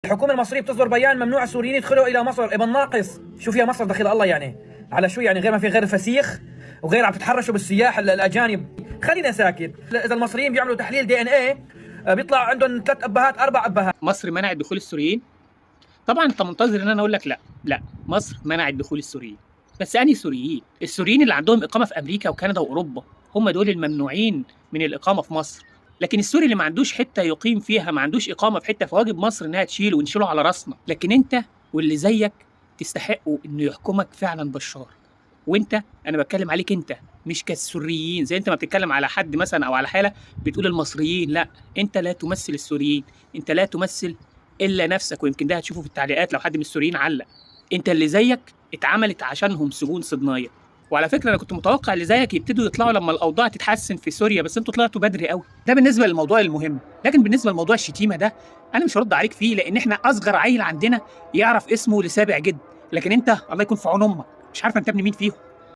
الحكومة المصرية بتصدر بيان ممنوع السوريين يدخلوا إلى مصر. ابن ناقص، شو فيها مصر دخيل الله يعني؟ على شو يعني؟ غير ما في غير الفسيخ وغير عم تتحرشوا بالسياح الأجانب. خلينا ساكت. إذا المصريين بيعملوا تحليل دي ان ايه بيطلع عندهم 3 أبهات 4 أبهات. مصر منعت دخول السوريين؟ طبعا انت منتظر ان انا اقول لك لا مصر منعت دخول السوريين. بس انهي سوريين؟ السوريين اللي عندهم اقامه في امريكا وكندا واوروبا هم دول الممنوعين من الاقامه في مصر. لكن السوري اللي ما عندوش حته يقيم فيها، ما عندوش اقامه في حته، فواجب مصر انها تشيله ونشيله على راسنا. لكن انت واللي زيك تستحقوا انه يحكمك فعلا بشار. وانت، انا بتكلم عليك انت، مش كالسوريين زي انت ما بتتكلم على حد مثلا او على حاله بتقول المصريين. لا، انت لا تمثل السوريين، انت لا تمثل الا نفسك. ويمكن ده هتشوفه في التعليقات لو حد من السوريين علق. انت اللي زيك اتعملت عشانهم سجون صدنايه. وعلى فكره انا كنت متوقع اللي زيك يبتدوا يطلعوا لما الاوضاع تتحسن في سوريا، بس انتوا طلعتوا بدري قوي. ده بالنسبه للموضوع المهم. لكن بالنسبه لموضوع الشتيمه ده انا مش هرد عليك فيه، لان احنا اصغر عيل عندنا يعرف اسمه لسابع جد. لكن انت الله يكون في عون امك، مش عارفه انت ابن مين فيهم.